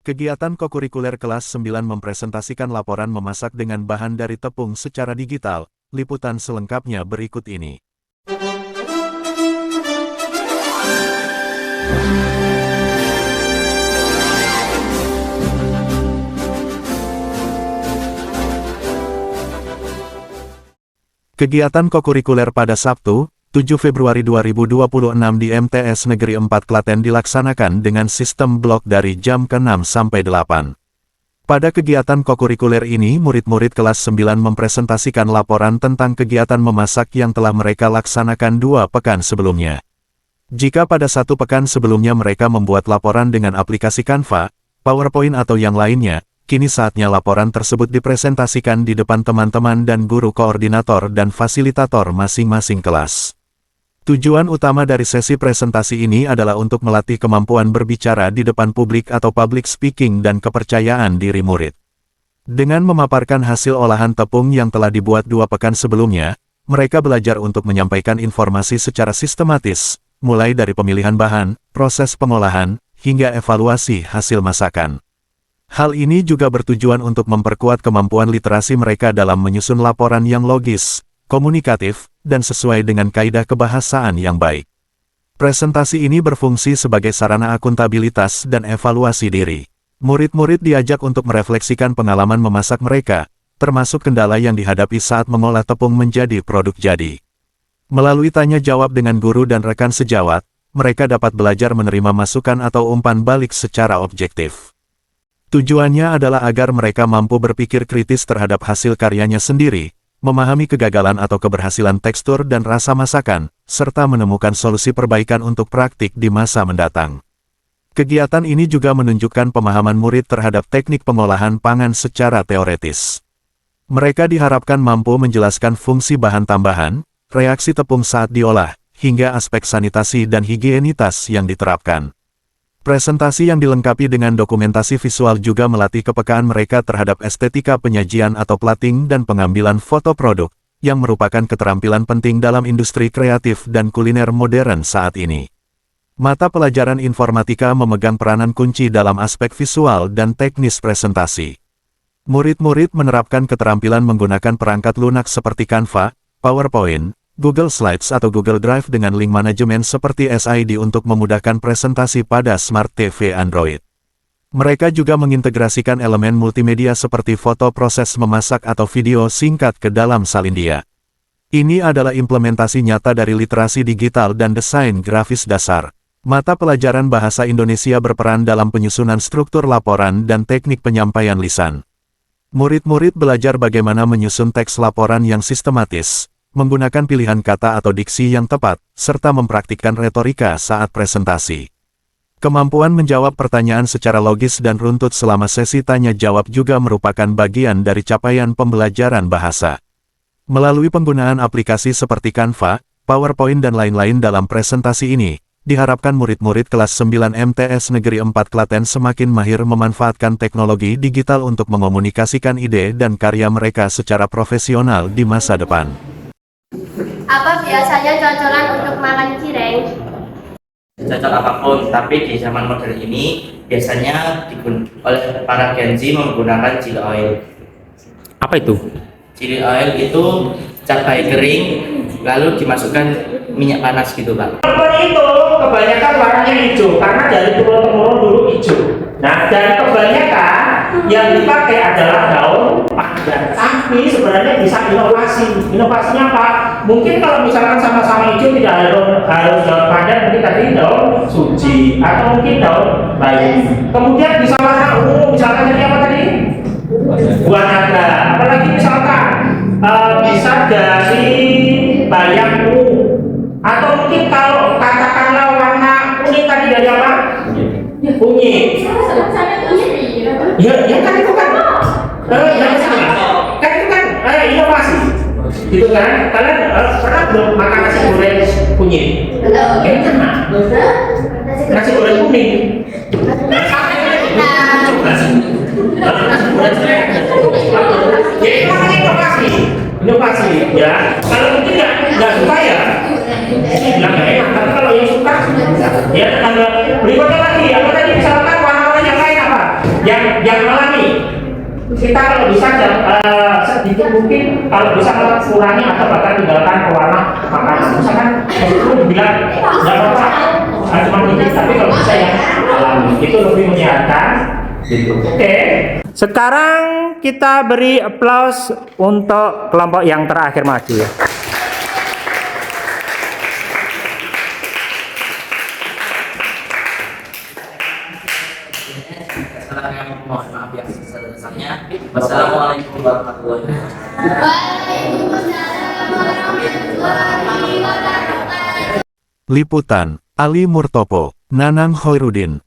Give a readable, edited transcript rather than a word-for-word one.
Kegiatan kokurikuler kelas 9 mempresentasikan laporan memasak dengan bahan dari tepung secara digital. Liputan selengkapnya berikut ini. Kegiatan kokurikuler pada Sabtu, 7 Februari 2026 di MTS Negeri 4 Klaten dilaksanakan dengan sistem blok dari jam ke-6 sampai 8. Pada kegiatan kokurikuler ini, murid-murid kelas 9 mempresentasikan laporan tentang kegiatan memasak yang telah mereka laksanakan 2 pekan sebelumnya. Jika pada 1 pekan sebelumnya mereka membuat laporan dengan aplikasi Canva, PowerPoint atau yang lainnya, kini saatnya laporan tersebut dipresentasikan di depan teman-teman dan guru koordinator dan fasilitator masing-masing kelas. Tujuan utama dari sesi presentasi ini adalah untuk melatih kemampuan berbicara di depan publik atau public speaking dan kepercayaan diri murid. Dengan memaparkan hasil olahan tepung yang telah dibuat 2 pekan sebelumnya, mereka belajar untuk menyampaikan informasi secara sistematis, mulai dari pemilihan bahan, proses pengolahan, hingga evaluasi hasil masakan. Hal ini juga bertujuan untuk memperkuat kemampuan literasi mereka dalam menyusun laporan yang logis, komunikatif, dan sesuai dengan kaidah kebahasaan yang baik. Presentasi ini berfungsi sebagai sarana akuntabilitas dan evaluasi diri. Murid-murid diajak untuk merefleksikan pengalaman memasak mereka, termasuk kendala yang dihadapi saat mengolah tepung menjadi produk jadi. Melalui tanya jawab dengan guru dan rekan sejawat, mereka dapat belajar menerima masukan atau umpan balik secara objektif. Tujuannya adalah agar mereka mampu berpikir kritis terhadap hasil karyanya sendiri, memahami kegagalan atau keberhasilan tekstur dan rasa masakan, serta menemukan solusi perbaikan untuk praktik di masa mendatang. Kegiatan ini juga menunjukkan pemahaman murid terhadap teknik pengolahan pangan secara teoretis. Mereka diharapkan mampu menjelaskan fungsi bahan tambahan, reaksi tepung saat diolah, hingga aspek sanitasi dan higienitas yang diterapkan. Presentasi yang dilengkapi dengan dokumentasi visual juga melatih kepekaan mereka terhadap estetika penyajian atau plating dan pengambilan foto produk, yang merupakan keterampilan penting dalam industri kreatif dan kuliner modern saat ini. Mata pelajaran informatika memegang peranan kunci dalam aspek visual dan teknis presentasi. Murid-murid menerapkan keterampilan menggunakan perangkat lunak seperti Canva, PowerPoint, Google Slides atau Google Drive dengan link manajemen seperti SID untuk memudahkan presentasi pada Smart TV Android. Mereka juga mengintegrasikan elemen multimedia seperti foto proses memasak atau video singkat ke dalam Salindia. Ini adalah implementasi nyata dari literasi digital dan desain grafis dasar. Mata pelajaran bahasa Indonesia berperan dalam penyusunan struktur laporan dan teknik penyampaian lisan. Murid-murid belajar bagaimana menyusun teks laporan yang sistematis, menggunakan pilihan kata atau diksi yang tepat, serta mempraktikkan retorika saat presentasi. Kemampuan menjawab pertanyaan secara logis dan runtut selama sesi tanya-jawab juga merupakan bagian dari capaian pembelajaran bahasa. Melalui penggunaan aplikasi seperti Canva, PowerPoint dan lain-lain dalam presentasi ini, diharapkan murid-murid kelas 9 MTS Negeri 4 Klaten semakin mahir memanfaatkan teknologi digital untuk mengomunikasikan ide dan karya mereka secara profesional di masa depan. Apa biasanya cocolan untuk makan cireng? Cocok apapun, tapi di zaman modern ini biasanya oleh para Gen Z menggunakan chili oil. Apa itu? Chili oil itu cabai kering lalu dimasukkan minyak panas gitu, Pak. Perempuan itu kebanyakan warnanya hijau karena dari turun-temurun dulu hijau. Nah, dan kebanyakan yang dipakai adalah daun pandan. Tapi sebenarnya bisa inovasi. Inovasinya apa? Mungkin kalau misalkan sama-sama hijau tidak harus daun pandan, mungkin tadi daun suji atau mungkin daun bayi. Kemudian bisa warna ungu, misalkan jadi apa tadi? Buah naga. Apalagi misalkan bisa dari bayam ungu. Atau mungkin kalau katakanlah warna kuning tadi dari apa? Kunyit. Ya kan itu kan. Kan itu kan inovasi. Gitu kan? Kalian pernah belum makan nasi goreng kunyit? Enak. Nasi goreng kuning. Ya itu namanya inovasi. Inovasi ya. Kalau mungkin nggak suka ya. Bilang nggak enak, tapi kalau yang suka ya tetangga berikutnya lagi apa tadi misalkan warna-warna yang lain apa kita kalau bisa sedikit mungkin kalau bisa kurangi atau bahkan tinggalkan pewarna makanan. Misalkan belum bilang nggak apa-apa, cuma ini, tapi kalau bisa yang alami itu lebih menyehatkan. Gitu. Oke. Sekarang kita beri applause untuk kelompok yang terakhir maju ya. Mohon maaf ya sebesar-besarnya. Wassalamualaikum warahmatullahi wabarakatuh. Waalaikumsalam warahmatullahi wabarakatuh. Liputan, Ali Murtopo, Nanang Hoirudin.